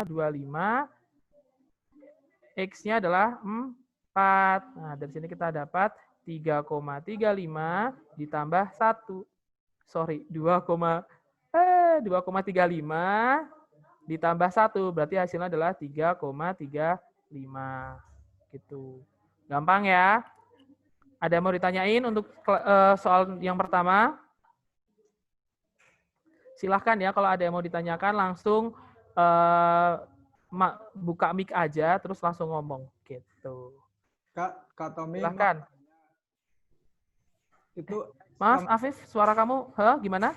25, X-nya adalah 4. Nah, dari sini kita dapat 3,35 ditambah 1. Sorry, 2,35 ditambah 1. Berarti hasilnya adalah 3,35. Gitu. Gampang ya? Ada yang mau ditanyain untuk soal yang pertama? Silahkan ya, kalau ada yang mau ditanyakan langsung buka mic aja, terus langsung ngomong. Gitu. Kak Tommy, Silahkan. Itu Maaf, Afif, suara kamu gimana?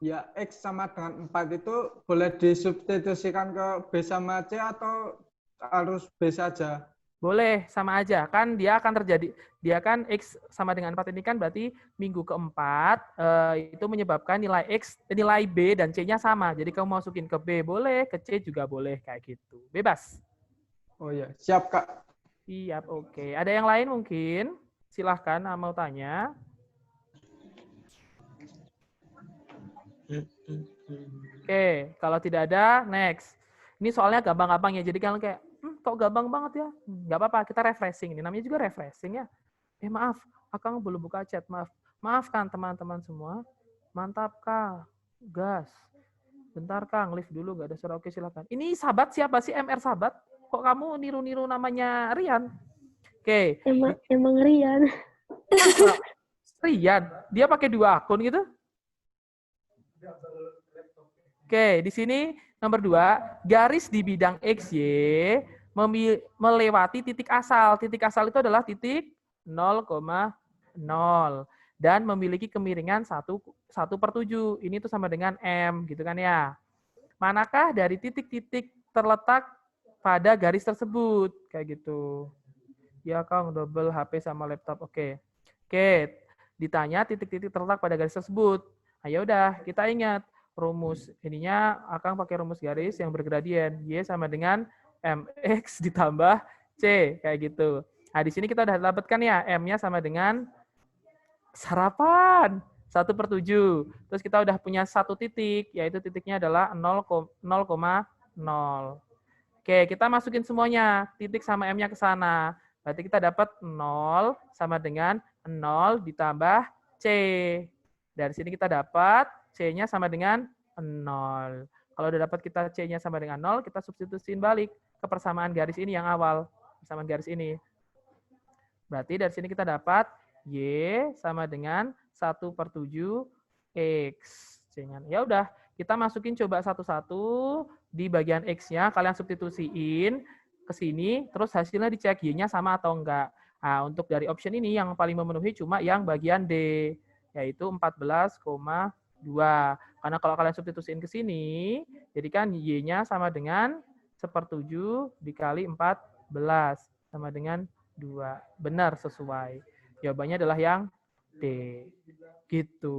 Ya, X sama dengan 4 itu boleh disubstitusikan ke B sama C atau harus B saja? Boleh, sama aja. Kan dia akan terjadi, dia kan X sama dengan 4 ini kan berarti minggu keempat itu menyebabkan nilai X, nilai B dan C-nya sama. Jadi kamu masukin ke B boleh, ke C juga boleh, kayak gitu. Bebas. Oh ya, siap Kak. Siap, oke. Ada yang lain mungkin? Silahkan mau tanya. Oke, kalau tidak ada, next. Ini soalnya gampang-gampang ya, jadi kalian kayak, kok gampang banget ya? Nggak apa-apa, kita refreshing. Ini namanya juga refreshing ya. Maaf, Akang belum buka chat, maaf. Maafkan teman-teman semua. Mantap, Kang. Gas. Bentar, Kang, lift dulu, nggak ada suara. Oke, silakan. Ini sahabat siapa sih, MR sahabat? Kok kamu niru-niru namanya Rian? Oke. Emang Rian. Rian? Dia pakai 2 akun gitu? Oke, di sini nomor 2, garis di bidang XY melewati titik asal. Titik asal itu adalah titik 0,0 dan memiliki kemiringan 1/7. Ini tuh sama dengan M, gitu kan ya. Manakah dari titik-titik terletak pada garis tersebut? Kayak gitu. Ya, Kang, double HP sama laptop. Oke. Oke, ditanya titik-titik terletak pada garis tersebut. Nah, ya udah, kita ingat rumus ininya Akang pakai rumus garis yang bergradien. Y sama dengan MX ditambah C, kayak gitu. Nah, di sini kita udah dapatkan ya, M-nya sama dengan sarapan 1/7. Terus kita udah punya satu titik, yaitu titiknya adalah 0,0. Oke, kita masukin semuanya, titik sama M-nya ke sana. Berarti kita dapat 0 sama dengan 0 ditambah C. Dari sini kita dapat C-nya sama dengan 0. Kalau udah dapat kita C-/nya sama dengan 0, kita substitusiin balik ke persamaan garis ini yang awal. Persamaan garis ini. Berarti dari sini kita dapat Y sama dengan 1/7 X. C-nya. Ya udah, kita masukin coba satu-satu di bagian X-nya. Kalian substitusiin ke sini, terus hasilnya dicek Y-nya sama atau enggak. Nah, untuk dari option ini yang paling memenuhi cuma yang bagian D, yaitu 14,2. Karena kalau kalian substitusiin ke sini, jadi kan Y-nya sama dengan 1/7 dikali 14, sama dengan 2. Benar, sesuai. Jawabannya adalah yang D. Gitu.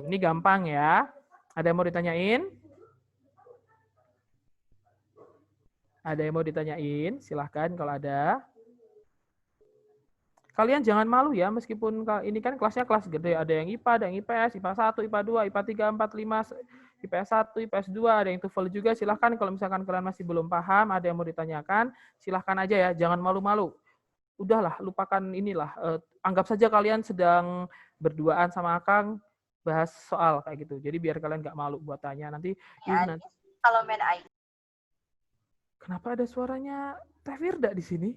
Ini gampang ya. Ada yang mau ditanyain? Ada yang mau ditanyain? Silahkan kalau ada. Kalian jangan malu ya, meskipun ini kan kelasnya kelas gede. Ada yang IPA, ada yang IPS, IPA 1, IPA 2, IPA 3, 4, 5, IPS 1, IPS 2, ada yang TOEFL juga. Silahkan kalau misalkan kalian masih belum paham, ada yang mau ditanyakan, silahkan aja ya, jangan malu-malu. Udahlah, lupakan inilah. Anggap saja kalian sedang berduaan sama Akang, bahas soal kayak gitu. Jadi biar kalian nggak malu buat tanya. Nanti, nanti. Kalau main IT. Kenapa ada suaranya Teh Firda di sini?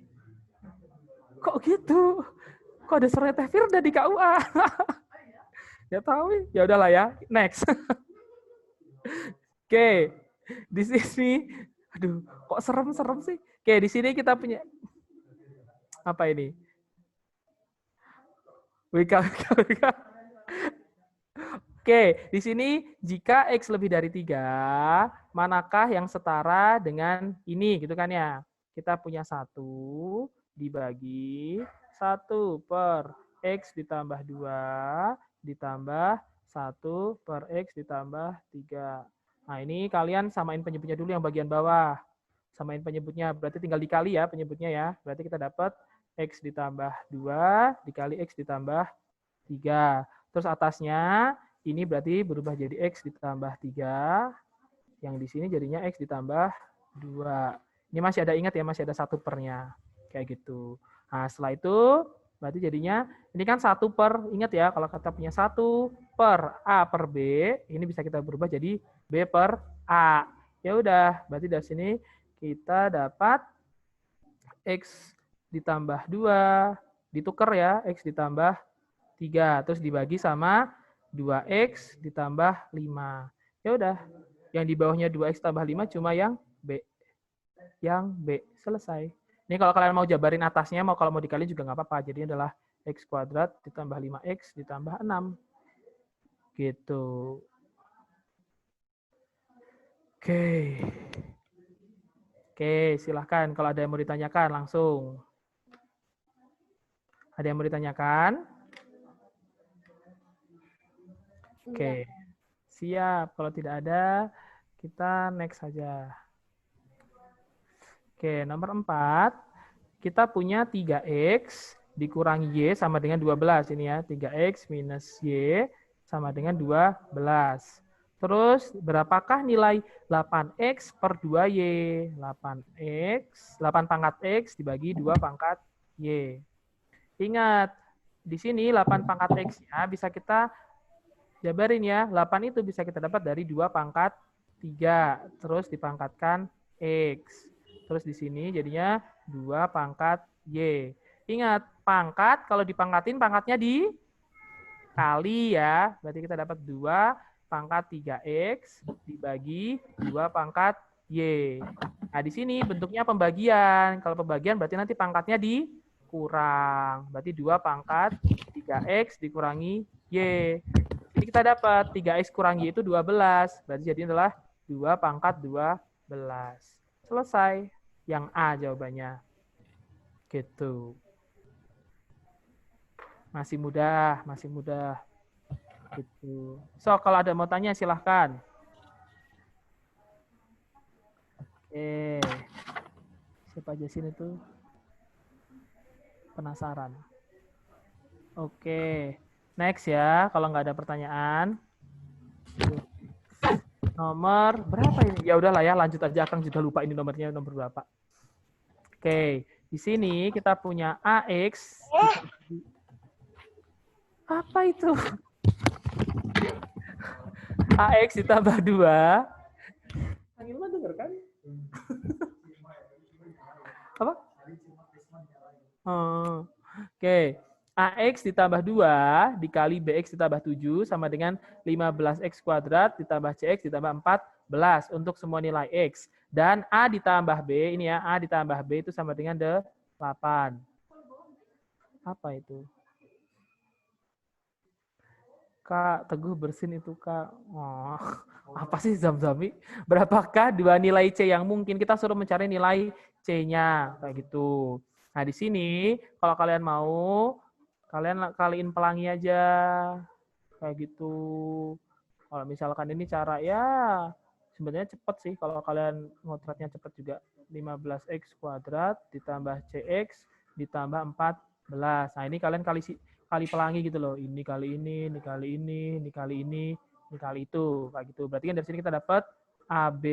Kok gitu? Kok ada suara Teh Firda di KUA? Ya tahu, ya udahlah ya. Next. Oke, di sini, aduh, kok serem-serem sih? Oke, di sini kita punya apa ini? WK. Oke, di sini jika X lebih dari 3, manakah yang setara dengan ini, gitu kan ya? Kita punya 1 dibagi 1/X ditambah 2 ditambah 1/X ditambah 3. Nah, ini kalian samain penyebutnya dulu yang bagian bawah. Samain penyebutnya, berarti tinggal dikali ya penyebutnya ya. Berarti kita dapat X ditambah 2 dikali X ditambah 3. Terus atasnya, ini berarti berubah jadi X ditambah 3. Yang di sini jadinya X ditambah 2. Ini masih ada, ingat ya, masih ada 1 pernya. Kayak gitu. Nah, setelah itu berarti jadinya ini kan 1 per, ingat ya, kalau kita punya 1 per A per B, ini bisa kita berubah jadi B per A. Ya udah, berarti dari sini kita dapat X ditambah 2, ditukar ya, X ditambah 3, terus dibagi sama 2X ditambah 5. Ya udah, yang di bawahnya 2X tambah 5 cuma yang B. Yang B. Selesai. Ini kalau kalian mau jabarin atasnya, kalau mau dikali juga nggak apa-apa. Jadi adalah X kuadrat ditambah 5X ditambah 6. Gitu. Oke. Oke, silahkan. Kalau ada yang mau ditanyakan, langsung. Ada yang mau ditanyakan? Oke. Siap. Kalau tidak ada, kita next saja. Oke, nomor 4. Kita punya 3X dikurangi Y sama dengan 12. Ini ya, 3X minus Y sama dengan 12. Terus, berapakah nilai 8X per 2Y? 8X, 8 pangkat X dibagi 2 pangkat Y. Ingat, di sini 8 pangkat X-nya bisa kita jabarin ya. 8 itu bisa kita dapat dari 2 pangkat 3. Terus dipangkatkan X. Terus di sini jadinya 2 pangkat Y. Ingat, pangkat kalau dipangkatin pangkatnya dikali ya. Berarti kita dapat 2 pangkat 3X dibagi 2 pangkat Y. Nah, di sini bentuknya pembagian. Kalau pembagian berarti nanti pangkatnya dikurang. Berarti 2 pangkat 3X dikurangi Y. Jadi kita dapat 3X kurang Y itu 12. Berarti jadi adalah 2 pangkat 12. Selesai. Yang A jawabannya. Gitu. Masih mudah, masih mudah. Gitu. So, kalau ada mau tanya silahkan. Oke. Siapa aja sini tuh? Penasaran. Oke. Next ya, kalau nggak ada pertanyaan. Nomor berapa ini? Ya udahlah ya, lanjut aja. Akang juga lupa ini nomornya nomor berapa. Oke, di sini kita punya AX. Apa itu? AX ditambah 2. Angilman denger kan? Apa? Oh, oke. AX ditambah 2 dikali BX ditambah 7 sama dengan 15X kuadrat ditambah CX ditambah 14 untuk semua nilai X. Dan A ditambah B, ini ya, A ditambah B itu sama dengan 8. Apa itu? Kak, Teguh bersin itu, Kak. Oh, apa sih Zamzami? Berapakah dua nilai C yang mungkin? Kita suruh mencari nilai C-nya, kayak gitu. Nah, di sini kalau kalian mau, kalian kaliin pelangi aja, kayak gitu. Kalau misalkan ini cara ya sebenarnya cepat sih kalau kalian ngotratnya cepat juga. 15X kuadrat ditambah CX ditambah 14. Nah, ini kalian kali pelangi gitu loh. Ini kali ini kali ini kali ini kali itu. Kayak gitu. Berarti kan dari sini kita dapat AB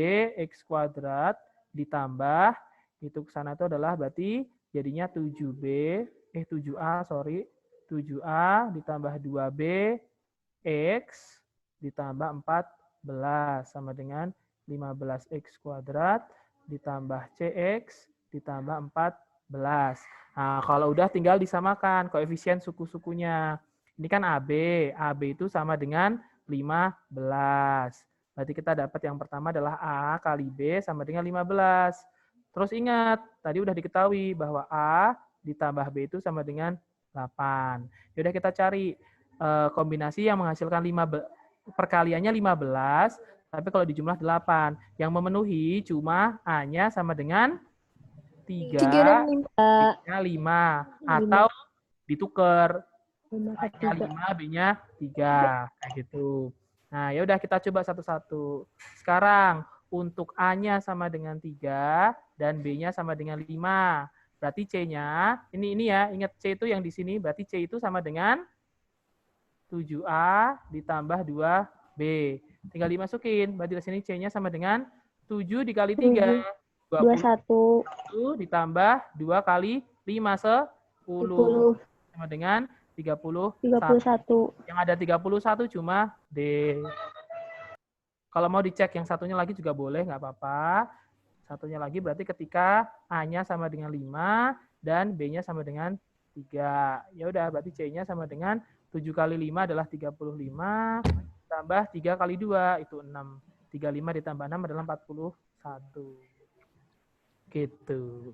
X kuadrat ditambah itu ke sana itu adalah berarti jadinya 7A, sorry. 7A ditambah 2B X ditambah 14 sama dengan 15X kuadrat ditambah CX ditambah 14. Nah, kalau udah tinggal disamakan koefisien suku-sukunya. Ini kan AB. AB itu sama dengan 15. Berarti kita dapat yang pertama adalah A kali B sama dengan 15. Terus ingat, tadi udah diketahui bahwa A ditambah B itu sama dengan 8. Yaudah kita cari kombinasi yang menghasilkan 5 perkaliannya 15, tapi kalau dijumlah 8. Yang memenuhi cuma A-nya sama dengan 3 dan 5. Atau ditukar. A-nya 5, B-nya 3. Kayak gitu. Nah, ya udah kita coba satu-satu. Sekarang untuk A-nya sama dengan 3 dan B-nya sama dengan 5. Berarti C-nya, ini ya, ingat C itu yang di sini, berarti C itu sama dengan 7A ditambah 2B. Tinggal dimasukin. Berarti di sini C-nya sama dengan 7 dikali 3. 21. 20 ditambah 2 kali 5, 10. 10. Sama dengan 31. 31. Yang ada 31 cuma D. Kalau mau dicek yang satunya lagi juga boleh, nggak apa-apa. Satunya lagi berarti ketika A-nya sama dengan 5 dan B-nya sama dengan 3. Ya udah, berarti C-nya sama dengan 7 kali 5 adalah 35, tambah 3 kali 2 itu 6. 35 ditambah 6 adalah 41. Gitu.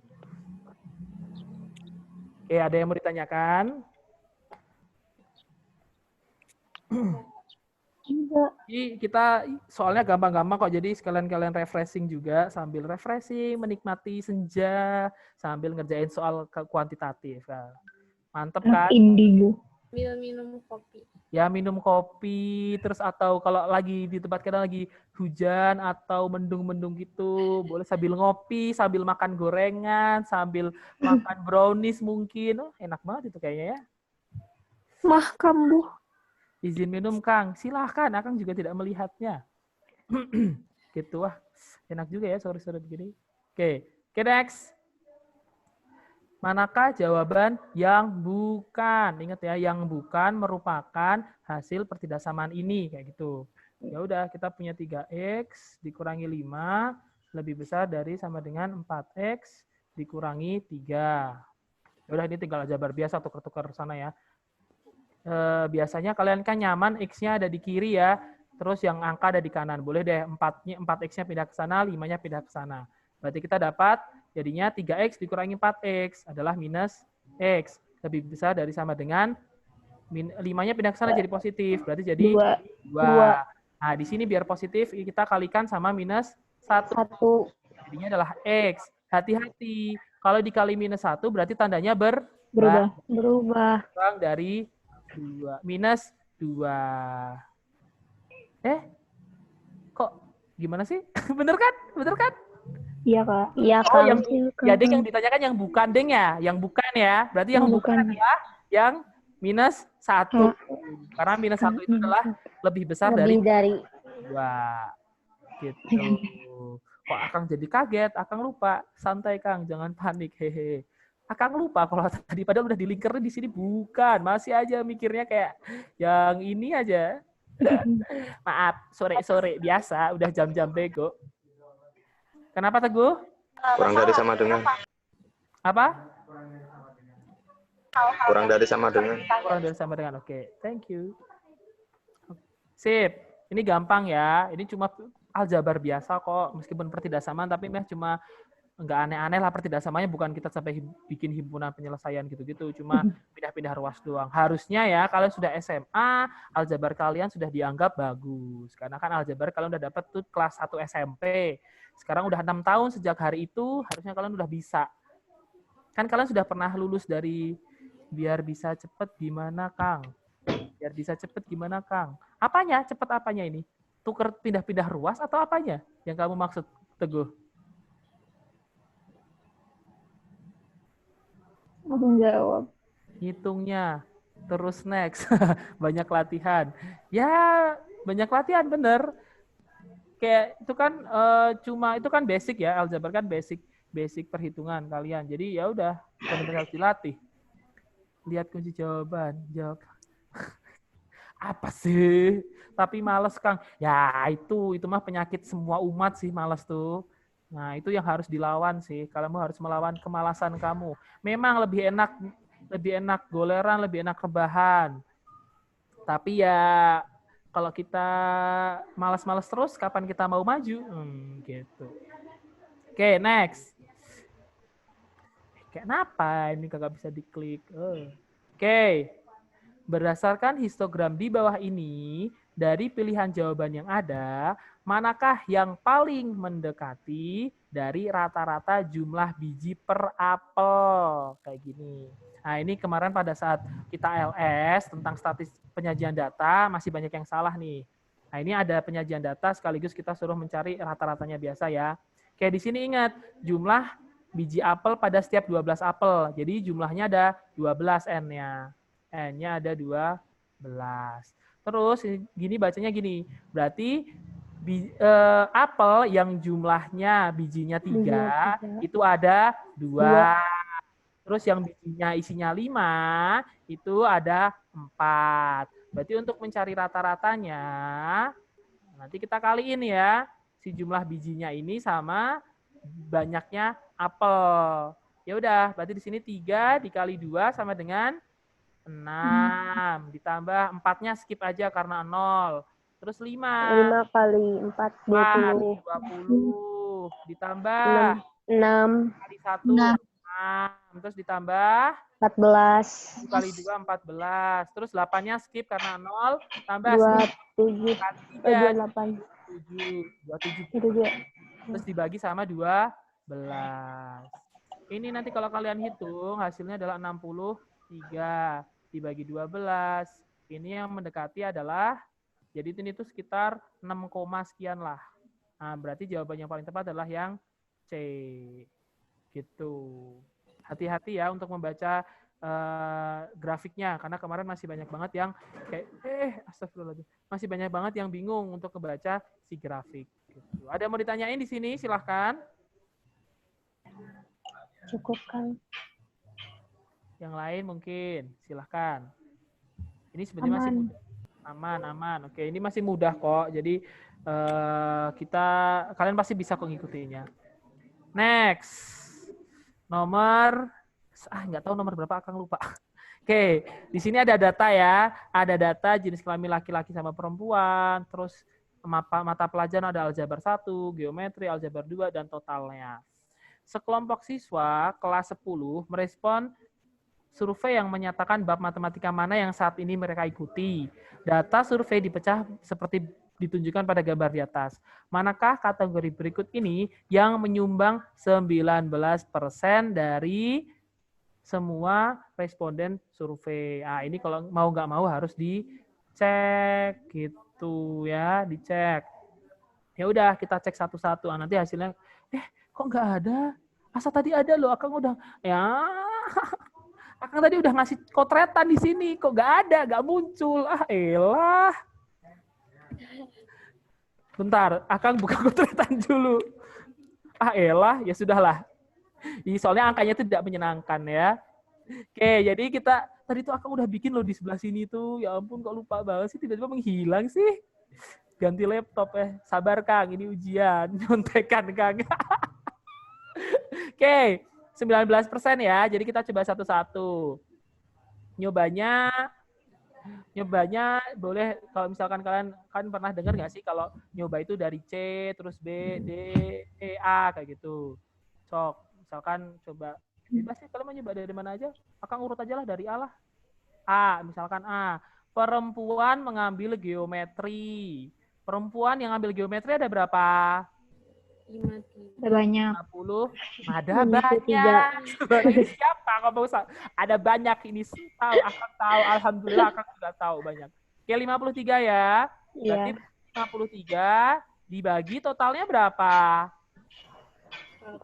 Oke, ada yang mau ditanyakan? Enggak. Jadi kita soalnya gampang-gampang kok, jadi sekalian kalian refreshing juga, sambil refreshing, menikmati senja, sambil ngerjain soal kuantitatif. Nah, mantep kan? Indigo. Minum kopi. Ya minum kopi, terus atau kalau lagi di tempat kita lagi hujan atau mendung-mendung gitu, boleh sambil ngopi, sambil makan gorengan, sambil makan brownies mungkin. Oh, enak banget itu kayaknya ya. Mah kambuh. Izin minum Kang, silahkan, Akang juga tidak melihatnya. Gitu, wah enak juga ya sore-sore begini. Oke, next. Manakah jawaban yang bukan? Ingat ya, yang bukan merupakan hasil pertidaksamaan ini, kayak gitu. Ya udah, kita punya 3x dikurangi 5 lebih besar dari sama dengan 4x dikurangi 3. Ya udah, ini tinggal aljabar biasa, tukar-tukar sana ya. Biasanya kalian kan nyaman X-nya ada di kiri ya, terus yang angka ada di kanan. Boleh deh 4X-nya pindah ke sana, 5-nya pindah ke sana. Berarti kita dapat jadinya 3X dikurangi 4X adalah minus X. Lebih besar dari sama dengan 5-nya pindah ke sana jadi positif. Berarti jadi 2. Nah, di sini biar positif kita kalikan sama minus 1. Jadinya adalah X. Hati-hati. Kalau dikali minus 1 berarti tandanya Berubah. Kurang dari 2. Minus 2. Kok gimana sih? Bener kan? Bener kan? Iya, Kak. Iya, Kak. Oh, ya Deng yang ditanyakan yang bukan Deng ya? Yang bukan ya. Berarti yang bukan ya yang minus 1. Karena minus 1 itu adalah lebih besar dari 2. Gitu. Kok Akang jadi kaget? Akang lupa. Santai Kang, jangan panik. Hehe. Akang lupa kalau tadi padahal udah dilingkarin di sini bukan, masih aja mikirnya kayak yang ini aja. Maaf, sore-sore biasa, udah jam-jam bego. Kenapa Teguh? Kurang dari sama dengan. Apa? Kurang dari sama dengan. Kurang dari sama dengan. Oke, thank you. Sip. Ini gampang ya. Ini cuma aljabar biasa kok, meskipun pertidaksamaan tapi cuma nggak aneh-aneh lah pertidaksamanya, bukan kita sampai bikin himpunan penyelesaian gitu-gitu, cuma pindah-pindah ruas doang. Harusnya ya kalian sudah SMA, aljabar kalian sudah dianggap bagus. Karena kan aljabar kalian udah dapat tuh kelas 1 SMP. Sekarang udah 6 tahun sejak hari itu, harusnya kalian udah bisa. Kan kalian sudah pernah lulus dari biar bisa cepet gimana Kang? Biar bisa cepet gimana Kang? Apanya? Cepet apanya ini? Tuker pindah-pindah ruas atau apanya yang kamu maksud, Teguh? Menjawab. Hitungnya. Terus next. Banyak latihan. Ya, banyak latihan bener. Kayak itu kan cuma itu kan basic ya, aljabar kan basic perhitungan kalian. Jadi ya udah, benar-benar harus dilatih. Lihat kunci jawaban, jawab. Apa sih? Tapi males Kang. Ya itu mah penyakit semua umat sih, males tuh. Nah, itu yang harus dilawan sih. Kamu harus melawan kemalasan kamu. Memang lebih enak goleran, lebih enak rebahan. Tapi ya kalau kita malas-malas terus, kapan kita mau maju? Gitu. Oke, next. Kenapa ini kagak bisa diklik? Oke. Berdasarkan histogram di bawah ini, dari pilihan jawaban yang ada, manakah yang paling mendekati dari rata-rata jumlah biji per apel? Kayak gini. Nah, ini kemarin pada saat kita LS tentang statistik penyajian data, masih banyak yang salah nih. Nah, ini ada penyajian data sekaligus kita suruh mencari rata-ratanya biasa ya. Kayak di sini ingat, jumlah biji apel pada setiap 12 apel. Jadi jumlahnya ada 12 N-nya. N-nya ada 12. Terus gini bacanya gini. Berarti apel yang jumlahnya bijinya 3 Bijinya 3. itu ada 2. Terus yang bijinya isinya 5 itu ada 4. Berarti untuk mencari rata-ratanya nanti kita kaliin ya si jumlah bijinya ini sama banyaknya apel. Ya udah, berarti di sini 3 dikali 2 sama dengan 6. Ditambah 4-nya skip aja karena 0. Terus 5. 5 kali 4, 20. 20. Ditambah 6, kali 1, 6. Terus ditambah 14. 1 kali 2, 14. Terus 8-nya skip karena 0. Tambah 27. 3. 28. 27. Itu dia. Terus dibagi sama 12. Ini nanti kalau kalian hitung hasilnya adalah 63 dibagi 12. Ini yang mendekati adalah, jadi ini tuh sekitar 6, sekian lah. Nah, berarti jawaban yang paling tepat adalah yang C. Gitu. Hati-hati ya untuk membaca grafiknya, karena kemarin masih banyak banget yang kayak, astagfirullahaladzim, masih banyak banget yang bingung untuk membaca si grafik. Gitu. Ada yang mau ditanyain di sini? Silahkan. Cukup kan? Yang lain mungkin, silahkan. Ini sebenarnya masih mudah. Aman. Oke, ini masih mudah kok. Jadi kalian pasti bisa kok ngikutinya. Next. Nomor, nggak tahu nomor berapa, Akang lupa. Oke, di sini ada data ya. Ada data jenis kelamin laki-laki sama perempuan. Terus mata pelajaran ada aljabar 1, geometri, aljabar 2, dan totalnya. Sekelompok siswa kelas 10 merespon survei yang menyatakan bab matematika mana yang saat ini mereka ikuti. Data survei dipecah seperti ditunjukkan pada gambar di atas. Manakah kategori berikut ini yang menyumbang 19% dari semua responden survei? Nah, ini kalau mau nggak mau harus dicek gitu ya, dicek. Ya udah kita cek satu-satu. Nah, nanti hasilnya, kok nggak ada? Asa tadi ada loh, Akang udah, ya, Akang tadi udah ngasih kotretan di sini, kok nggak ada, nggak muncul. Elah. Bentar, Akang buka kotretan dulu. Elah, ya sudahlah. Soalnya angkanya itu tidak menyenangkan ya. Oke, jadi kita, tadi tuh Akang udah bikin loh di sebelah sini tuh. Ya ampun, kok lupa banget sih, tiba-tiba menghilang sih. Ganti laptop Sabar Kang, ini ujian. Nyontekan Kang. Oke, 19% ya. Jadi kita coba satu-satu. Nyobanya boleh, kalau misalkan kalian kan pernah dengar nggak sih kalau nyoba itu dari C, terus B, D, E, A, kayak gitu. Sok, misalkan coba, bebas sih kalian mau nyoba dari mana aja. Akang urut aja lah dari A lah. A, misalkan A. Perempuan mengambil geometri. Perempuan yang ambil geometri ada berapa? 53. Ada banyak. 50. Ada banyak. Ini siapa? Ada banyak ini. Tahu, Akang tahu. Alhamdulillah Akang juga tahu banyak. Oke, 53 ya. Berarti 53 dibagi totalnya berapa?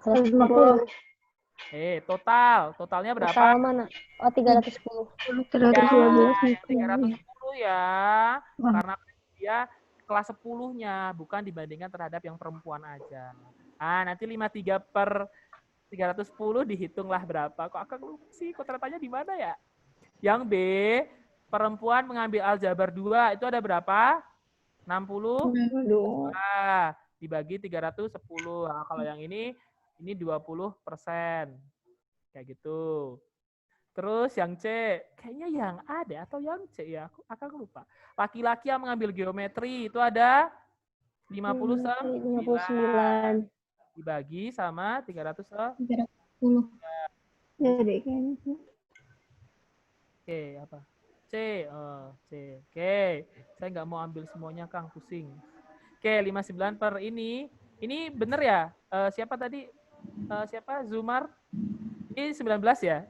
150. Totalnya berapa? Total mana? Oh, 310. 312 ya. Karena dia kelas 10-nya, bukan dibandingkan terhadap yang perempuan aja. Nanti 53 per 310 dihitunglah berapa. Kok Akang lupa sih, kotretannya di mana ya? Yang B, perempuan mengambil aljabar 2, itu ada berapa? 60? Dibagi 310. Nah, kalau yang ini 20%. Kayak gitu. Terus yang C, kayaknya yang A deh, atau yang C ya, aku lupa. Laki-laki yang mengambil geometri itu ada 59. Dibagi sama 310. Oke, apa? C. Oke, saya nggak mau ambil semuanya, Kang, pusing. Oke, 59 per ini. Ini bener ya? Siapa tadi? Siapa? Zumar? Ini 19 ya?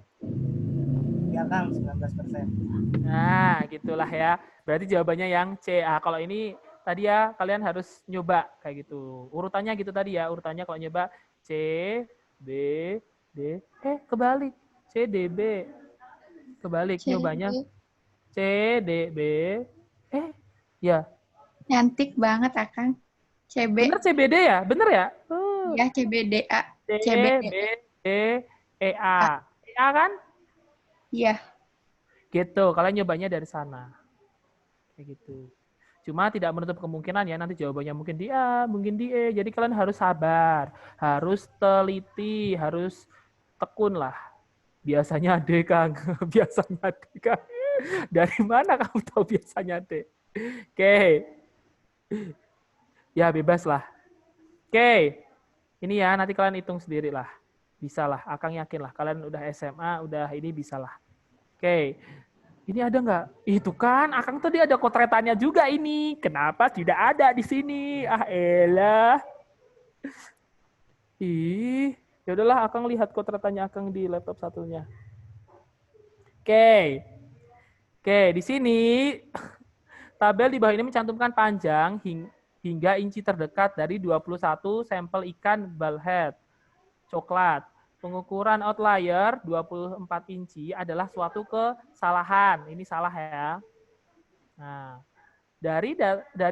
Ya Kang, 19%. Nah, gitulah ya. Berarti jawabannya yang C. Kalau ini tadi ya kalian harus nyoba kayak gitu. Urutannya gitu tadi ya. Urutannya kalau nyoba C, B, D. Kebalik. C, D, B. Kebalik nyobanya. C, D, B. Ya. Cantik banget, Akang. CB. Bener CBD ya? Bener ya? Ya, CBDA. CBDEA. EA kan? Iya. Gitu. Kalian nyobanya dari sana. Kayak gitu. Cuma tidak menutup kemungkinan ya nanti jawabannya mungkin di A, mungkin di E. Jadi kalian harus sabar, harus teliti, harus tekun lah. Biasanya D, Kang. Biasanya D, Kang. Dari mana kamu tahu biasanya D? Oke. Ya, bebas lah. Oke. Ini ya, nanti kalian hitung sendiri lah. Bisa lah, Akang yakin lah. Kalian udah SMA, udah ini bisa lah. Oke. Ini ada nggak? Itu kan, Akang tadi ada kotretannya juga ini. Kenapa tidak ada di sini? Ah, elah. Ih, ya udahlah, Akang lihat kotretannya Akang di laptop satunya. Oke. Oke, di sini tabel di bawah ini mencantumkan panjang hingga inci terdekat dari 21 sampel ikan bullhead coklat. Pengukuran outlier 24 inci adalah suatu kesalahan. Ini salah ya. Nah, dari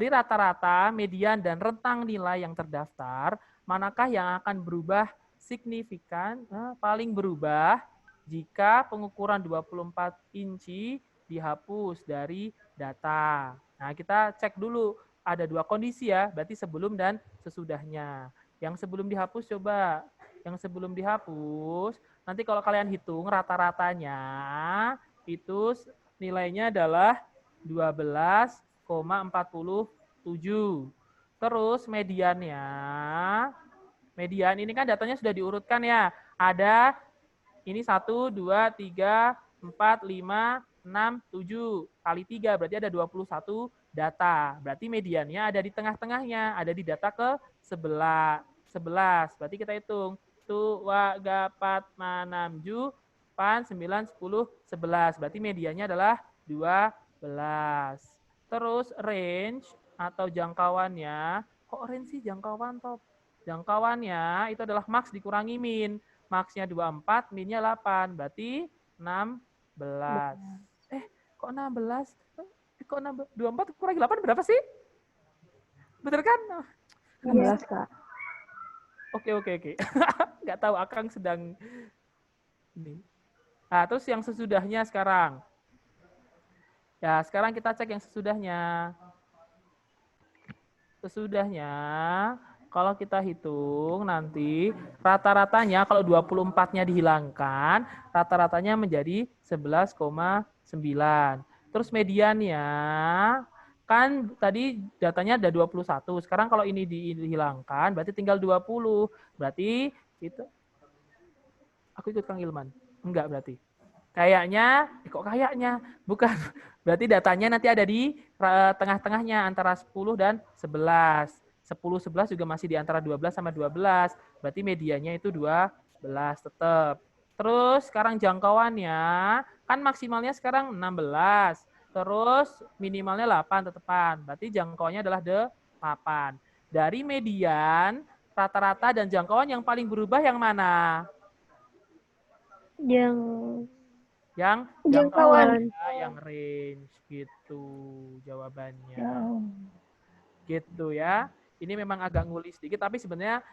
rata-rata, median, dan rentang nilai yang terdaftar, manakah yang akan berubah signifikan, paling berubah jika pengukuran 24 inci dihapus dari data. Nah, kita cek dulu. Ada dua kondisi ya, berarti sebelum dan sesudahnya. Yang sebelum dihapus coba. Yang sebelum dihapus, nanti kalau kalian hitung rata-ratanya, itu nilainya adalah 12,47. Terus mediannya, median ini kan datanya sudah diurutkan ya. Ada ini 1, 2, 3, 4, 5, 6, 7. Kali 3 berarti ada 21 data. Berarti mediannya ada di tengah-tengahnya, ada di data ke 11. Berarti kita hitung. 1, 2, 3, 4, 5, 6, 7, 8, 9, 10, 11. Berarti mediannya adalah 12. Terus range atau jangkauannya, kok range sih jangkauan top? Jangkauannya itu adalah max dikurangi min. Max-nya 24, min-nya 8. Berarti 16. Kok 16? Kok 24 kurangi 8 berapa sih? Bener kan? 16, Kak. Oke. Nggak tahu, Akang sedang ini. Nah, terus yang sesudahnya sekarang. Ya, sekarang kita cek yang sesudahnya. Sesudahnya, kalau kita hitung nanti rata-ratanya kalau 24-nya dihilangkan, rata-ratanya menjadi 11,9. Terus mediannya kan tadi datanya ada 21. Sekarang kalau ini dihilangkan berarti tinggal 20. Berarti itu aku ikut Kang Ilman. Enggak berarti. Kayaknya, kok kayaknya? Bukan. Berarti datanya nanti ada di tengah-tengahnya antara 10 dan 11. 10, 11 juga masih di antara 12 sama 12. Berarti medianya itu 12 tetap. Terus sekarang jangkauannya, kan maksimalnya sekarang 16. Terus minimalnya 8 tetepan. Berarti jangkauannya adalah 8. Dari median, rata-rata dan jangkauan yang paling berubah yang mana? Yang Jangkauan, yang range gitu jawabannya. Gitu ya. Ini memang agak ngulis sedikit, tapi sebenarnya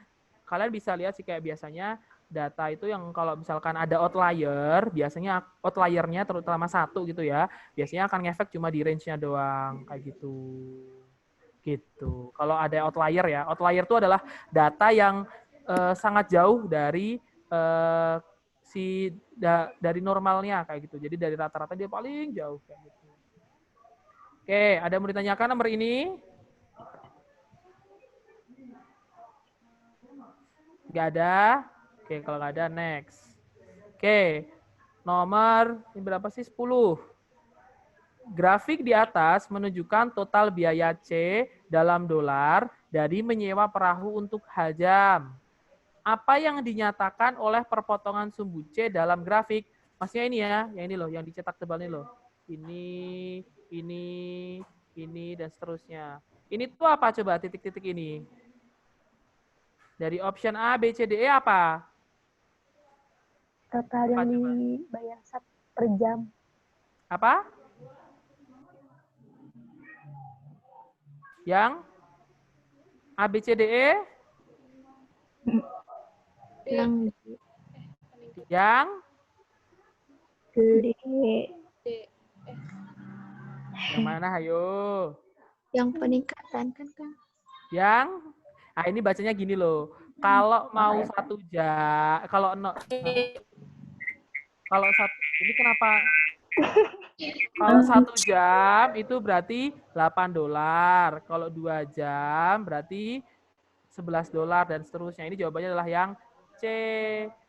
kalian bisa lihat sih kayak biasanya data itu yang kalau misalkan ada outlier, biasanya outliernya terutama 1 gitu ya, biasanya akan ngefek cuma di range-nya doang kayak gitu. Gitu. Kalau ada outlier ya, outlier itu adalah data yang sangat jauh dari dari normalnya kayak gitu. Jadi dari rata-rata dia paling jauh kayak gitu. Oke, ada yang mau ditanyakan nomor ini? Nggak ada? Oke, kalau nggak ada, next. Oke, nomor ini berapa sih? 10. Grafik di atas menunjukkan total biaya C dalam dolar dari menyewa perahu untuk hajam. Apa yang dinyatakan oleh perpotongan sumbu C dalam grafik? Maksudnya ini ya, yang ini loh, yang dicetak tebal ini loh. Ini, dan seterusnya. Ini tuh apa coba titik-titik ini? Dari option A, B, C, D, E apa? total yang dibayar per jam. Apa? Yang A, B, C, D, E. Yang Yang D. yang mana? Ayo. Yang peningkatan kan, Kang? Yang ini bacanya gini loh. Kalau mau 1 jam, kalau satu ini kenapa? Kalau 1 jam itu berarti $8. Kalau 2 jam berarti $11 dan seterusnya. Ini jawabannya adalah yang C.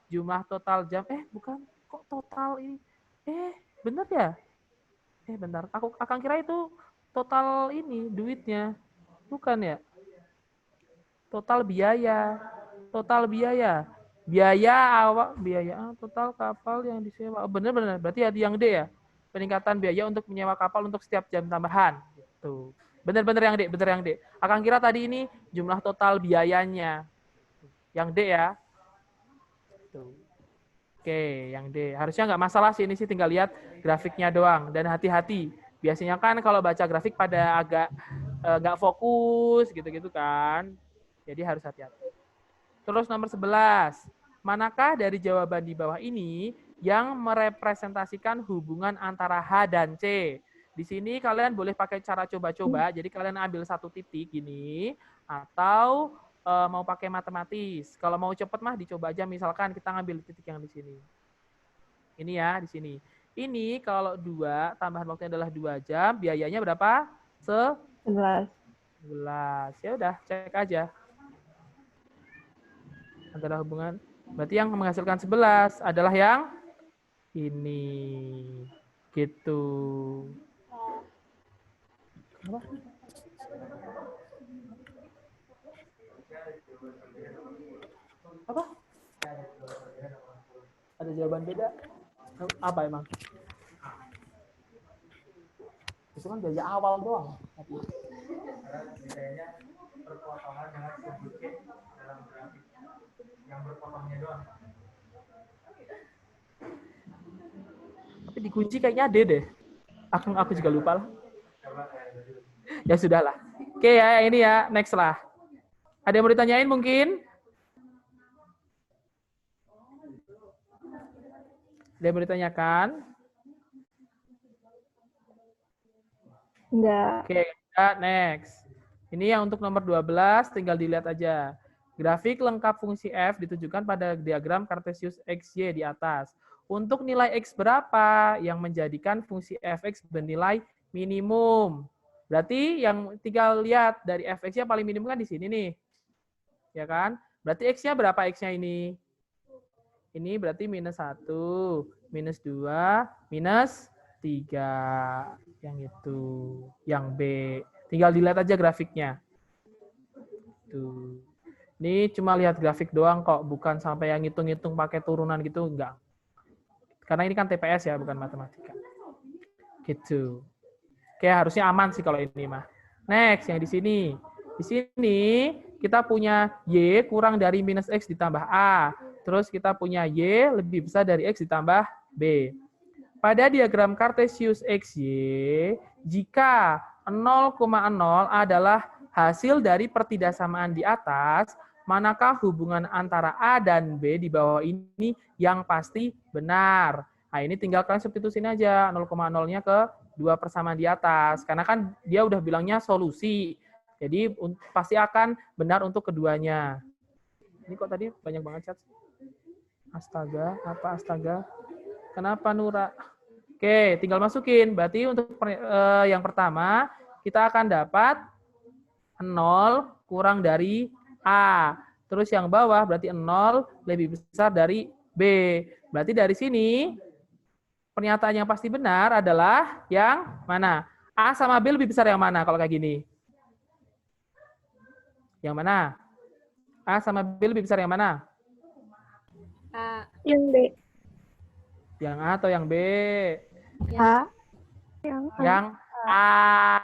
Jumlah total jam. Bukan. Kok total ini? Benar ya? Bentar. Aku akan kira itu total ini duitnya. Bukan ya? Total biaya. Total biaya. Biaya awak, biaya total kapal yang disewa. Benar-benar. Berarti ada yang D ya? Peningkatan biaya untuk menyewa kapal untuk setiap jam tambahan. Gitu. Benar-benar yang D, benar yang D. Akan kira tadi ini jumlah total biayanya. Yang D ya. Tuh. Oke, yang D. Harusnya nggak masalah sih, ini sih tinggal lihat grafiknya doang. Dan hati-hati. Biasanya kan kalau baca grafik pada agak nggak fokus gitu-gitu kan. Jadi harus hati-hati. Terus nomor 11. Manakah dari jawaban di bawah ini yang merepresentasikan hubungan antara H dan C? Di sini kalian boleh pakai cara coba-coba. Jadi kalian ambil 1 titik gini atau mau pakai matematis. Kalau mau cepet mah dicoba aja, misalkan kita ngambil titik yang di sini. Ini ya, di sini. Ini kalau 2 tambahan waktunya adalah 2 jam, biayanya berapa? 11. 11. Ya udah, cek aja. Antara hubungan. Berarti yang menghasilkan 11 adalah yang ini. Gitu. Apa? Apa? Ada jawaban beda? Apa emang? Itu kan biaya awal doang. Tapi dikunci kayaknya D deh. Aku juga lupa lah. Ya sudahlah. Oke ya, ini ya, next lah. Ada yang mau ditanyain mungkin? Ada yang mau ditanyakan? Enggak. Oke, next. Ini yang untuk nomor 12, tinggal dilihat aja. Grafik lengkap fungsi f ditujukan pada diagram Cartesius XY di atas. Untuk nilai x berapa yang menjadikan fungsi fx bernilai minimum? Berarti yang tinggal lihat dari fx-nya paling minimum kan di sini nih. Ya kan? Berarti x-nya berapa x-nya ini? Ini berarti minus 1, minus 2, minus 3. Yang itu. Yang B. Tinggal dilihat aja grafiknya. Tuh. Ini cuma lihat grafik doang kok, bukan sampai yang ngitung-ngitung pakai turunan gitu, enggak. Karena ini kan TPS ya, bukan matematika. Gitu. Oke, harusnya aman sih kalau ini mah. Next, yang di sini. Di sini kita punya Y kurang dari minus X ditambah A. Terus kita punya Y lebih besar dari X ditambah B. Pada diagram Cartesius XY, jika 0,0 adalah hasil dari pertidaksamaan di atas, manakah hubungan antara A dan B di bawah ini yang pasti benar? Nah, ini tinggal kalian substitusin aja 0,0-nya ke 2 persamaan di atas. Karena kan dia udah bilangnya solusi. Jadi pasti akan benar untuk keduanya. Ini kok tadi banyak banget chat. Astaga, apa astaga? Kenapa Nura? Oke, tinggal masukin. Berarti untuk yang pertama, kita akan dapat 0 kurang dari A. Terus yang bawah berarti 0 lebih besar dari B. Berarti dari sini, pernyataan yang pasti benar adalah yang mana? A sama B lebih besar yang mana kalau kayak gini? Yang mana? A sama B lebih besar yang mana? A. Yang B. Yang A atau yang B? A. Yang A. Yang A.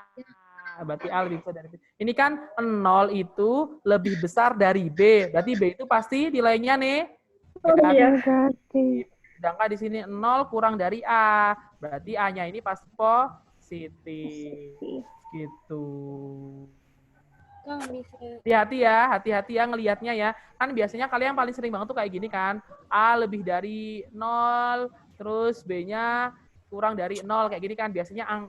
Berarti A lebih besar dari B. Ini kan 0 itu lebih besar dari B. Berarti B itu pasti nilainya nih. Negatif. Sedangkan di sini 0 kurang dari A. Berarti A-nya ini pasti positif. Gitu. Kang bisa. Hati-hati ya ngelihatnya ya. Kan biasanya kalian paling sering banget tuh kayak gini kan. A lebih dari 0, terus B-nya kurang dari 0 kayak gini kan. Biasanya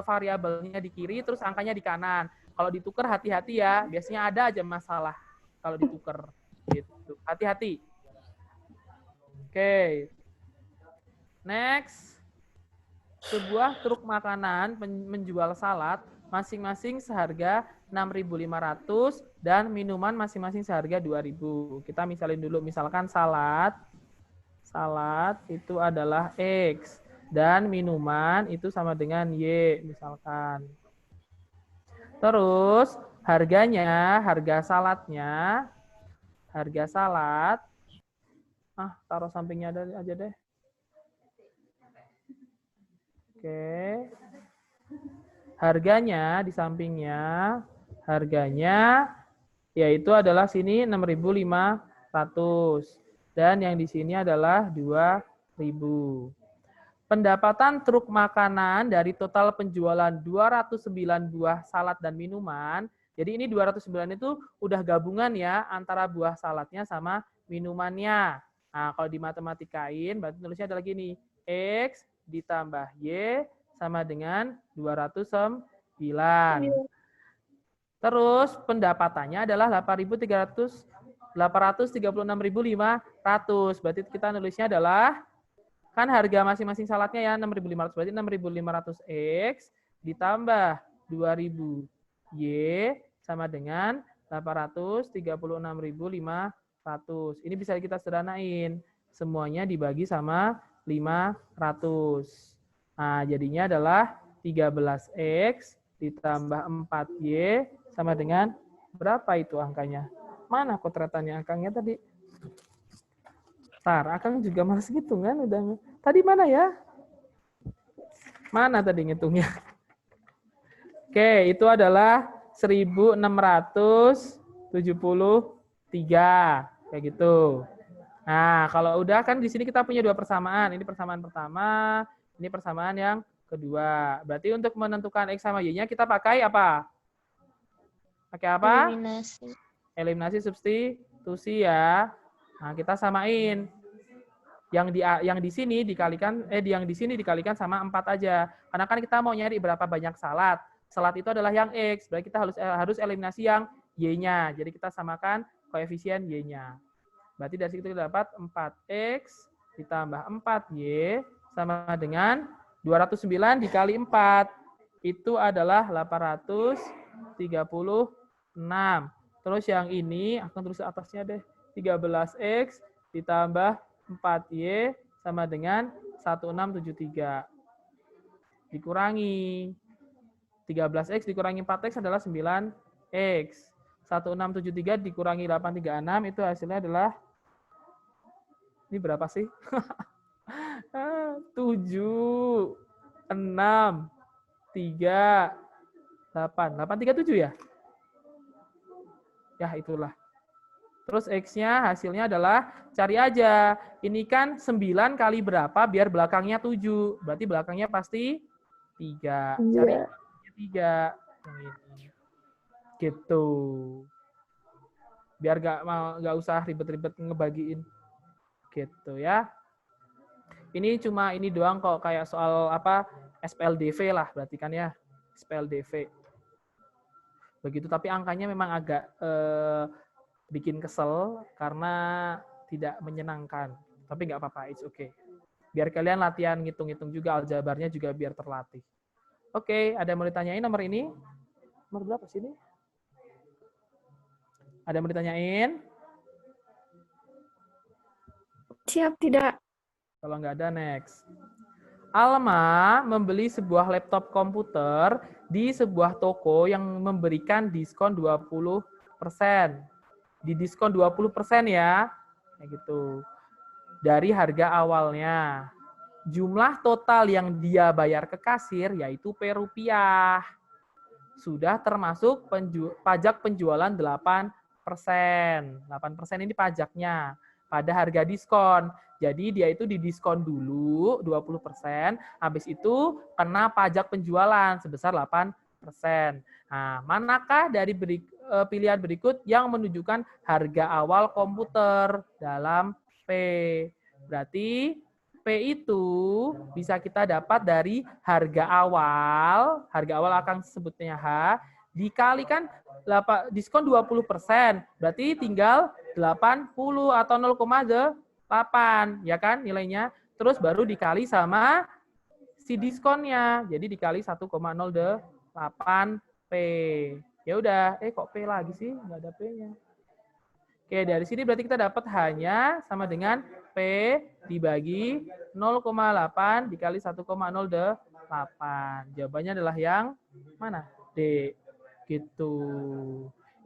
variabelnya di kiri, terus angkanya di kanan. Kalau ditukar hati-hati ya. Biasanya ada aja masalah kalau ditukar. Gitu. Hati-hati. Oke. Next. Sebuah truk makanan menjual salad masing-masing seharga 6.500 dan minuman masing-masing seharga 2.000. Kita misalin dulu, misalkan salad itu adalah X dan minuman itu sama dengan Y misalkan. Terus harga salad, taruh sampingnya aja deh. Oke. Harganya di sampingnya, yaitu adalah sini 6.500 dan yang di sini adalah 2.000. Pendapatan truk makanan dari total penjualan 209 buah salad dan minuman. Jadi ini 209 itu udah gabungan ya antara buah saladnya sama minumannya. Nah, kalau di matematikain berarti tulisnya adalah gini, X ditambah Y sama dengan 209. Terus pendapatannya adalah 836.500. Berarti kita nulisnya adalah, kan harga masing-masing saladnya ya 6.500, berarti 6.500 X ditambah 2.000 Y sama dengan 836.500. Ini bisa kita sederhanain. Semuanya dibagi sama 500. Nah, jadinya adalah 13X ditambah 4Y sama dengan berapa itu angkanya? Mana kotretannya angkanya tadi? Akang juga malas ngitung kan udah. Tadi mana ya? Mana tadi ngitungnya? Oke, itu adalah 1673 kayak gitu. Nah, kalau udah kan di sini kita punya dua persamaan. Ini persamaan pertama, ini persamaan yang kedua. Berarti untuk menentukan X sama Y-nya kita pakai apa? Pakai apa? Eliminasi. Eliminasi substitusi ya. Nah, kita samain. Yang di sini dikalikan sama 4 aja. Karena kan kita mau nyari berapa banyak salad. Salad itu adalah yang X, berarti kita harus eliminasi yang Y-nya. Jadi kita samakan koefisien Y-nya. Berarti dari situ kita dapat 4X ditambah 4Y sama dengan 209 dikali 4. Itu adalah 836. Terus yang ini, akan tulis atasnya deh. 13X ditambah 4Y sama dengan 1673. Dikurangi. 13X dikurangi 4X adalah 9X. 1673 dikurangi 836 itu hasilnya adalah, ini berapa sih? 7, 6, 3, 8. 837 ya? Ya, itulah. Terus X-nya hasilnya adalah, cari aja. Ini kan 9 kali berapa biar belakangnya 7. Berarti belakangnya pasti 3. Cari 3. Yang ini. Gitu. Biar nggak usah ribet-ribet ngebagiin. Gitu ya. Ini cuma ini doang kok, kayak soal apa SPLDV lah berarti kan ya. SPLDV. Begitu, tapi angkanya memang agak bikin kesel karena tidak menyenangkan. Tapi nggak apa-apa, it's okay. Biar kalian latihan ngitung-ngitung juga, aljabarnya juga biar terlatih. Oke, ada yang mau ditanyain nomor ini? Nomor berapa sih ini? Ada yang mau ditanyain? Siap, tidak. Kalau nggak ada, next. Alma membeli sebuah laptop komputer di sebuah toko yang memberikan diskon 20%. Di diskon 20% ya. Kayak gitu. Dari harga awalnya. Jumlah total yang dia bayar ke kasir yaitu P-Rupiah. Sudah termasuk pajak penjualan 8%. 8% ini pajaknya pada harga diskon. Jadi dia itu didiskon dulu 20%, habis itu kena pajak penjualan sebesar 8%. Nah, manakah dari pilihan berikut yang menunjukkan harga awal komputer dalam P. Berarti P itu bisa kita dapat dari harga awal akan sebutnya H, dikalikan diskon 20%, berarti tinggal 80 atau 0,8, ya kan nilainya. Terus baru dikali sama si diskonnya, jadi dikali 1,08 P. Ya udah, kok P lagi sih? Nggak ada P-nya. Oke, dari sini berarti kita dapat hanya sama dengan P dibagi 0,8 dikali 1,08. Jawabannya adalah yang mana? D. Gitu.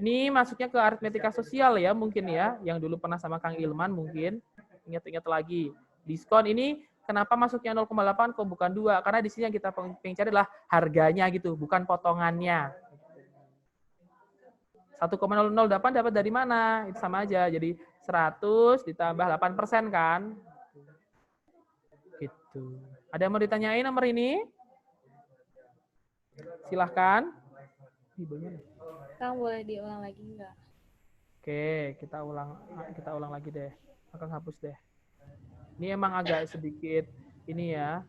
Ini masuknya ke aritmetika sosial ya mungkin ya, yang dulu pernah sama Kang Ilman mungkin. Ingat-ingat lagi. Diskon ini kenapa masuknya 0,8 kok bukan 2? Karena di sini yang kita pengen cari adalah harganya gitu, bukan potongannya. 1,008 dapat dari mana? Itu sama aja. Jadi 100 ditambah 8% kan? Gitu. Ada yang mau ditanyain nomor ini? Silahkan. Kang, boleh diulang lagi nggak? Oke, kita ulang lagi deh. Akan hapus deh. Ini emang agak sedikit ini ya.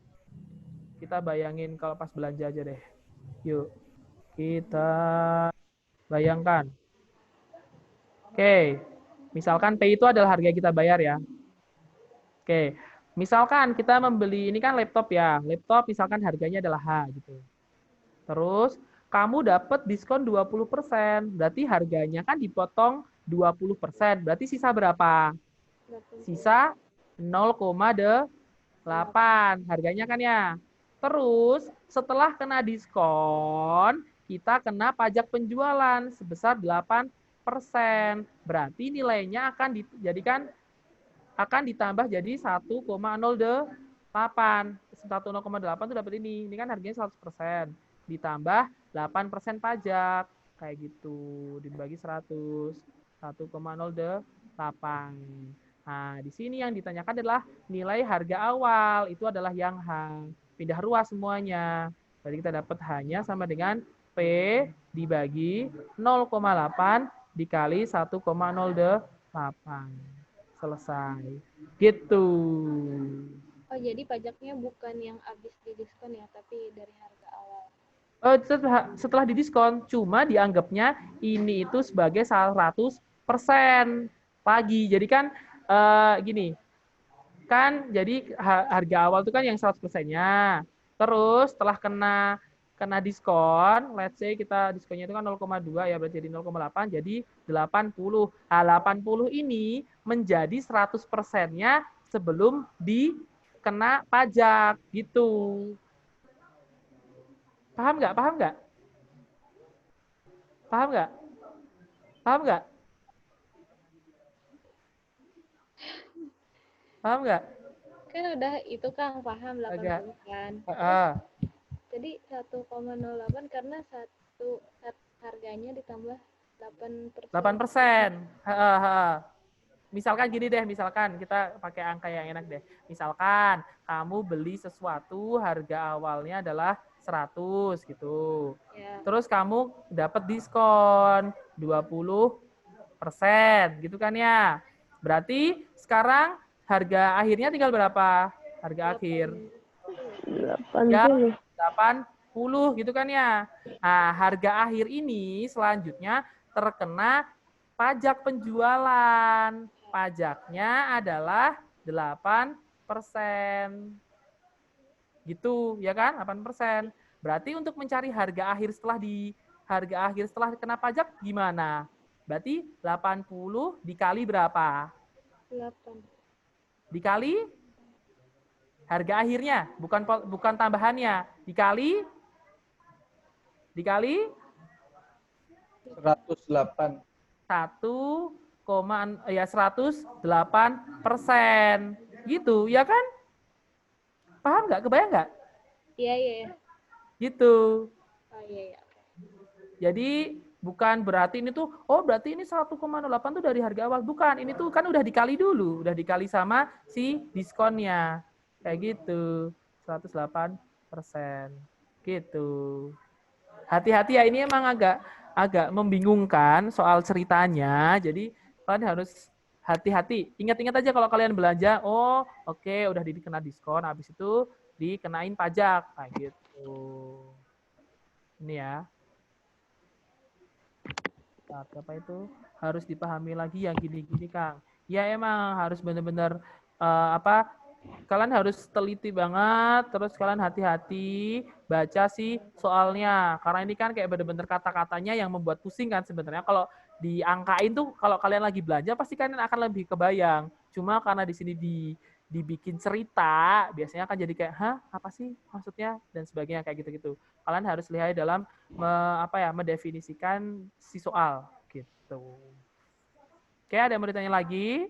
Kita bayangin kalau pas belanja aja deh. Yuk. Kita bayangkan. Oke. Misalkan P itu adalah harga yang kita bayar ya. Oke. Misalkan kita membeli, ini kan laptop ya. Laptop misalkan harganya adalah H gitu. Terus kamu dapat diskon 20%. Berarti harganya kan dipotong 20%. Berarti sisa berapa? Sisa 0,8 harganya kan ya. Terus setelah kena diskon, kita kena pajak penjualan sebesar 8%. Berarti nilainya akan ditambah jadi 1,08. 1,08 itu dapat ini. Ini kan harganya 100%. Ditambah 8% pajak. Kayak gitu. Dibagi 100. 1,08. Nah, di sini yang ditanyakan adalah nilai harga awal. Itu adalah yang H. Pindah ruas semuanya. Berarti kita dapat hanya sama dengan P dibagi 0,8 dikali 1,08. Selesai. Gitu. Oh, jadi pajaknya bukan yang habis di diskon ya, tapi dari harga awal. Setelah didiskon, cuma dianggapnya ini itu sebagai 100% lagi. Jadi kan gini, kan jadi harga awal itu kan yang 100%-nya. Terus setelah kena diskon, let's say kita diskonnya itu kan 0,2 ya, berarti jadi 0,8 jadi 80. Nah, 80 ini menjadi 100%-nya sebelum dikena pajak gitu. Paham nggak? Paham nggak? Paham nggak? Paham nggak? Paham nggak? Kan udah itu Kang, paham 80 kan. Jadi 1,08 karena harganya ditambah 8%. 8%. Misalkan gini deh, misalkan kita pakai angka yang enak deh. Misalkan kamu beli sesuatu harga awalnya adalah 100 gitu. Ya. Terus kamu dapat diskon 20% gitu kan ya. Berarti sekarang harga akhirnya tinggal berapa? Harga akhir 80. 80 gitu kan ya. Nah, harga akhir ini selanjutnya terkena pajak penjualan. Pajaknya adalah 8%. Gitu, ya kan? 8%. Berarti untuk mencari harga akhir setelah kena pajak gimana? Berarti 80 dikali berapa? 8. Dikali harga akhirnya, bukan tambahannya. Dikali 108. 108%. Gitu, ya kan? Paham nggak? Kebayang nggak? Iya. Gitu. Oh iya. Jadi bukan berarti ini tuh, berarti ini 1,08 tuh dari harga awal. Bukan, ini tuh kan udah dikali dulu. Udah dikali sama si diskonnya. Kayak gitu. 108%. Gitu. Hati-hati ya, ini emang agak agak membingungkan soal ceritanya. Jadi kalian harus hati-hati. Ingat-ingat aja kalau kalian belanja, oh oke udah dikena diskon, habis itu dikenain pajak. Nah gitu. Ini ya. Apa itu? Harus dipahami lagi yang gini-gini, Kang. Ya emang harus benar-benar kalian harus teliti banget, terus kalian hati-hati baca sih soalnya. Karena ini kan kayak benar-benar kata-katanya yang membuat pusing kan sebenarnya. Kalau diangkain tuh kalau kalian lagi belanja pasti kalian akan lebih kebayang. Cuma karena di sini dibikin cerita, biasanya akan jadi kayak, hah apa sih maksudnya dan sebagainya kayak gitu-gitu. Kalian harus lihat dalam mendefinisikan si soal gitu. Oke, ada yang mau ditanya lagi?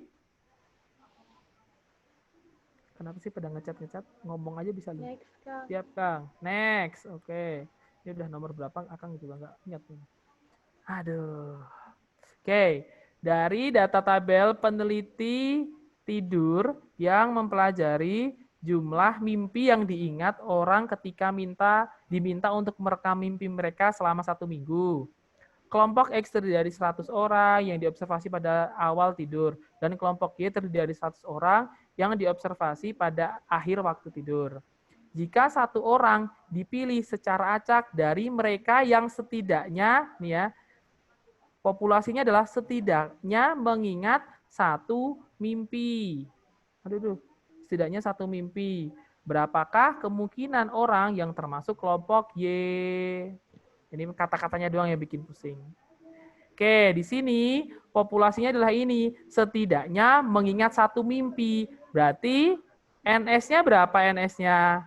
Kenapa sih pada ngecat? Ngomong aja bisa lu. Next, Kang. Siap, Kang. Next. Oke. Ini udah nomor berapa? Akang juga nggak ingat. Aduh. Oke. Dari data tabel peneliti tidur yang mempelajari jumlah mimpi yang diingat orang ketika diminta untuk merekam mimpi mereka selama 1 minggu. Kelompok X terdiri dari 100 orang yang diobservasi pada awal tidur, dan kelompok Y terdiri dari 100 orang yang diobservasi pada akhir waktu tidur. Jika 1 orang dipilih secara acak dari mereka yang setidaknya, nih ya, populasinya adalah setidaknya mengingat 1 mimpi. Aduh, setidaknya 1 mimpi. Berapakah kemungkinan orang yang termasuk kelompok Y? Ini kata-katanya doang yang bikin pusing. Oke, di sini populasinya adalah ini. Setidaknya mengingat 1 mimpi. Berarti NS-nya berapa NS-nya?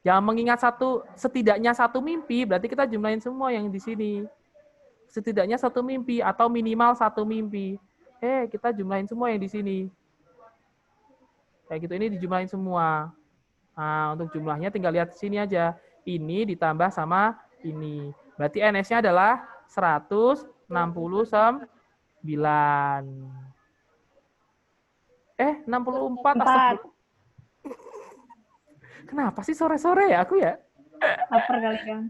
Yang mengingat setidaknya 1 mimpi, berarti kita jumlahin semua yang di sini. Setidaknya 1 mimpi atau minimal 1 mimpi. Kita jumlahin semua yang di sini. Kayak gitu, ini dijumlahin semua. Nah, untuk jumlahnya tinggal lihat sini aja. Ini ditambah sama ini. Berarti NS-nya adalah 169. Eh, 64. Kenapa sih sore-sore ya aku ya? Lapar kali kan.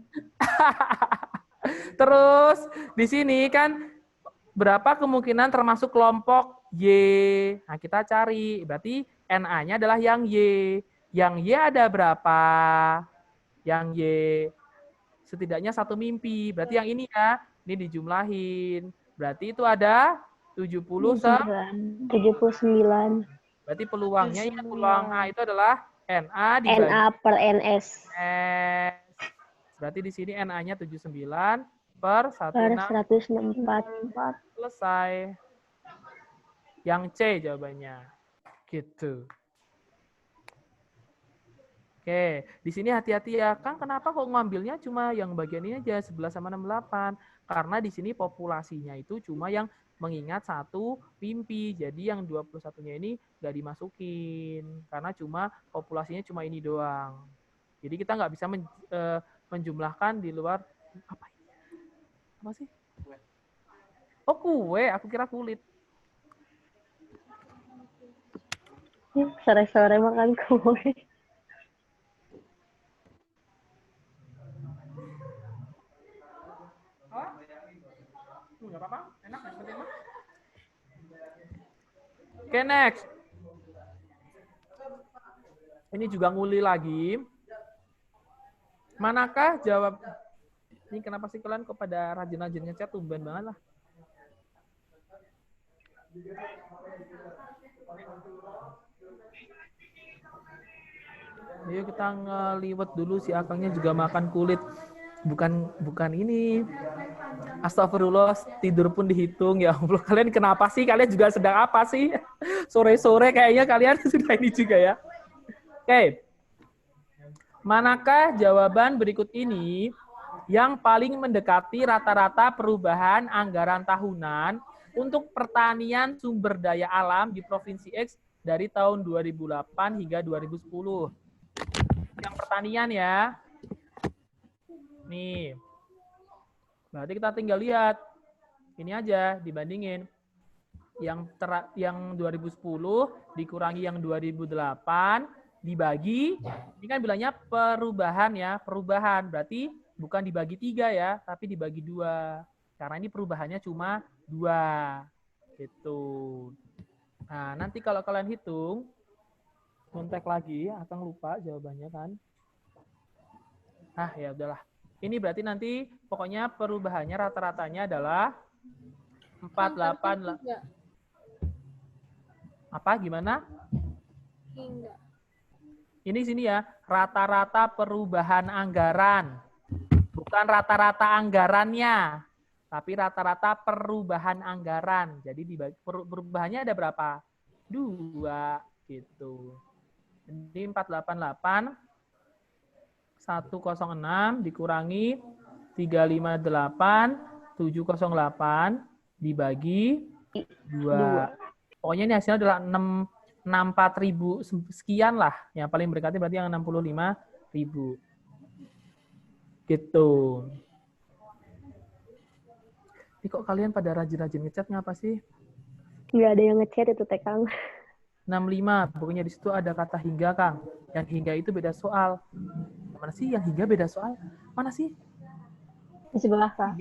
Terus di sini kan berapa kemungkinan termasuk kelompok Y? Nah, kita cari. Berarti NA-nya adalah yang Y. Yang Y ada berapa? Yang Y setidaknya 1 mimpi. Berarti yang ini ya, ini dijumlahin. Berarti itu ada 79. Berarti peluangnya, ingat peluang A itu adalah NA dibagi NA per NS. NS. Berarti di sini NA-nya 79 per 164. Selesai. Yang C jawabannya. Gitu. Oke, di sini hati-hati ya. Kang, kenapa kok ngambilnya cuma yang bagian ini aja, 11 sama 68? Karena di sini populasinya itu cuma yang mengingat 1 mimpi. Jadi yang 21-nya ini nggak dimasukin. Karena cuma populasinya cuma ini doang. Jadi kita nggak bisa menjumlahkan di luar, apa ini? Apa sih? Oh, kue. Aku kira kulit. Sore-sore makan kue. Nggak apa-apa, enak ya, seperti itu. Oke, next. Ini juga nguli lagi. Manakah jawab? Ini kenapa sih kalian kok pada rajin-rajin ngechat, tumben banget lah. Ayo kita ngeliwet dulu, si Akangnya juga makan kulit. Bukan ini. Astagfirullah, tidur pun dihitung. Ya Allah, kalian kenapa sih? Kalian juga sedang apa sih? Sore-sore kayaknya kalian sudah ini juga ya. Oke. Manakah jawaban berikut ini yang paling mendekati rata-rata perubahan anggaran tahunan untuk pertanian sumber daya alam di Provinsi X dari tahun 2008 hingga 2010? Yang pertanian ya. Nih. Berarti kita tinggal lihat. Ini aja dibandingin. Yang 2010 dikurangi yang 2008 dibagi. Ini kan bilangnya perubahan ya. Perubahan. Berarti bukan dibagi 3 ya, tapi dibagi 2. Karena ini perubahannya cuma 2. Gitu. Nah, nanti kalau kalian hitung, kontek lagi, Akang lupa jawabannya kan. Ah, ya udahlah. Ini berarti nanti pokoknya perubahannya rata-ratanya adalah 48. Hingga. Apa, gimana? Hingga. Ini sini ya, rata-rata perubahan anggaran. Bukan rata-rata anggarannya, tapi rata-rata perubahan anggaran. Jadi perubahannya ada berapa? 2 gitu. Jadi 488 106 dikurangi 358 708 dibagi 2. Pokoknya ini hasilnya adalah 64.000 sekian lah. Yang paling berdekati berarti yang 65.000. Gitu. Ini kok kalian pada rajin-rajin ngechat ngapa sih? Nggak ada yang ngechat itu teh Kang. 65. Pokoknya di situ ada kata hingga, Kang. Yang hingga itu beda soal. Mana sih yang hingga beda soal? Mana sih? Di sebelah Kang.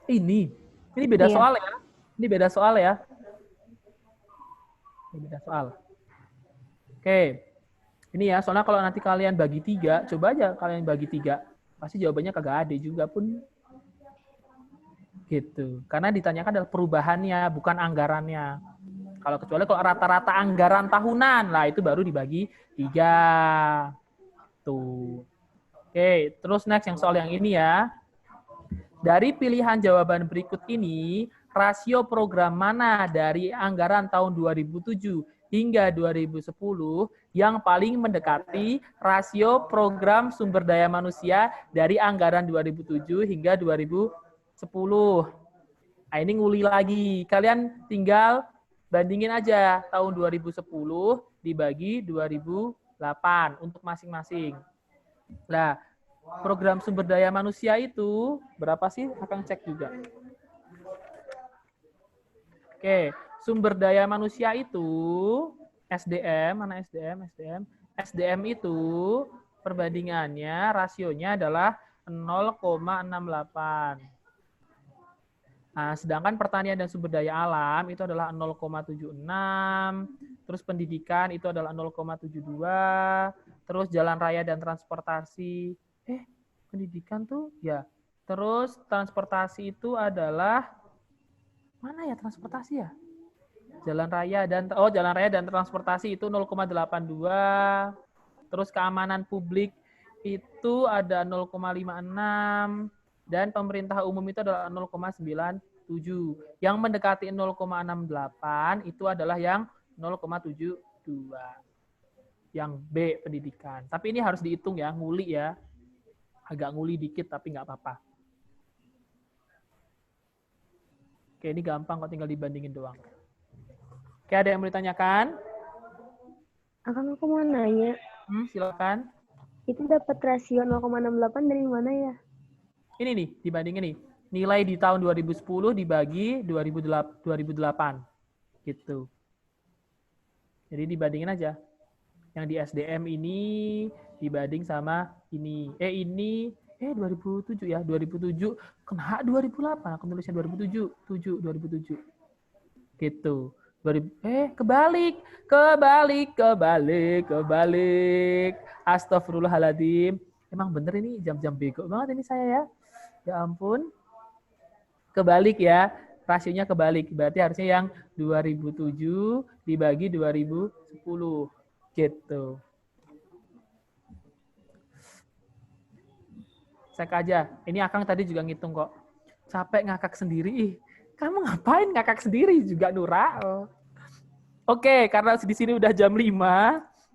Ini beda Iya. soal ya. Ini beda soal ya. Ini beda soal. Oke. Ini ya, soalnya kalau nanti kalian bagi 3, coba aja kalian bagi 3. Pasti jawabannya kagak ada juga pun. Gitu. Karena ditanyakan adalah perubahannya, bukan anggarannya. Kalau kecuali kalau rata-rata anggaran tahunan, lah itu baru dibagi 3. Tuh. Oke, terus next yang soal yang ini ya. Dari pilihan jawaban berikut ini, rasio program mana dari anggaran tahun 2007 hingga 2010 yang paling mendekati rasio program sumber daya manusia dari anggaran 2007 hingga 2010. Nah, ini nguli lagi. Kalian tinggal bandingin aja tahun 2010 dibagi 2008 untuk masing-masing. Nah, program sumber daya manusia itu berapa sih? Akan cek juga. Oke, sumber daya manusia itu SDM, mana SDM? SDM itu perbandingannya, rasionya adalah 0,68. Nah, sedangkan pertanian dan sumber daya alam itu adalah 0,76, terus pendidikan itu adalah 0,72, terus jalan raya dan transportasi. Pendidikan tuh ya. Terus transportasi itu adalah mana ya transportasi ya? Jalan raya dan transportasi itu 0,82. Terus keamanan publik itu ada 0,56 dan pemerintah umum itu adalah 0,97. Yang mendekati 0,68 itu adalah yang 0,72. Yang B pendidikan. Tapi ini harus dihitung ya, nguli ya. Agak nguli dikit tapi nggak apa-apa. Oke, ini gampang kok, tinggal dibandingin doang. Oke, ada yang mau ditanyakan? Akang aku mau nanya, Silakan. itu dapat rasio 0,68 dari mana ya? Ini nih, dibandingin nih. Nilai di tahun 2010 dibagi 2008. Gitu. Jadi dibandingin aja. Yang di SDM ini dibanding sama ini. Ini 2007 ya, 2007 kena 2008, aku nulisnya 2007. Gitu. Kebalik. Astagfirullahaladzim. Emang bener ini jam-jam bego banget ini saya ya. Ya ampun. Kebalik ya. Rasionya kebalik. Berarti harusnya yang 2007 dibagi 2010. Gitu. Cek aja. Ini Akang tadi juga ngitung kok. Capek ngakak sendiri. Ih, kamu ngapain ngakak sendiri juga, Nura? Oke, karena di sini udah jam 5,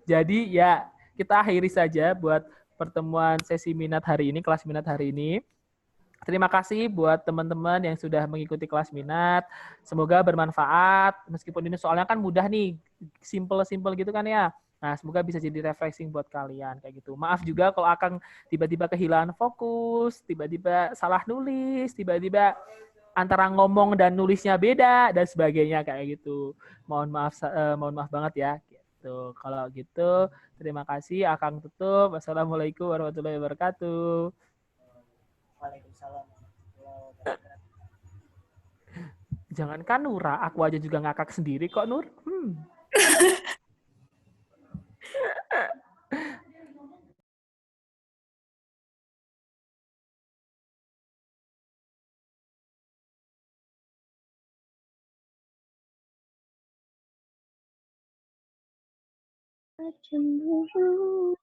jadi ya kita akhiri saja buat pertemuan sesi minat hari ini, kelas minat hari ini. Terima kasih buat teman-teman yang sudah mengikuti kelas minat. Semoga bermanfaat. Meskipun ini soalnya kan mudah nih, simple gitu kan ya. Nah, semoga bisa jadi refreshing buat kalian kayak gitu. Maaf juga kalau Akang tiba-tiba kehilangan fokus, tiba-tiba salah nulis, tiba-tiba antara ngomong dan nulisnya beda dan sebagainya kayak gitu. Mohon maaf banget ya. Gitu. gitu. Kalau gitu, terima kasih. Akang tutup. Wassalamualaikum warahmatullahi wabarakatuh. Waalaikumsalam warahmatullahi wabarakatuh. Jangankan Nura, aku aja juga ngakak sendiri kok, Nur. Cemburu.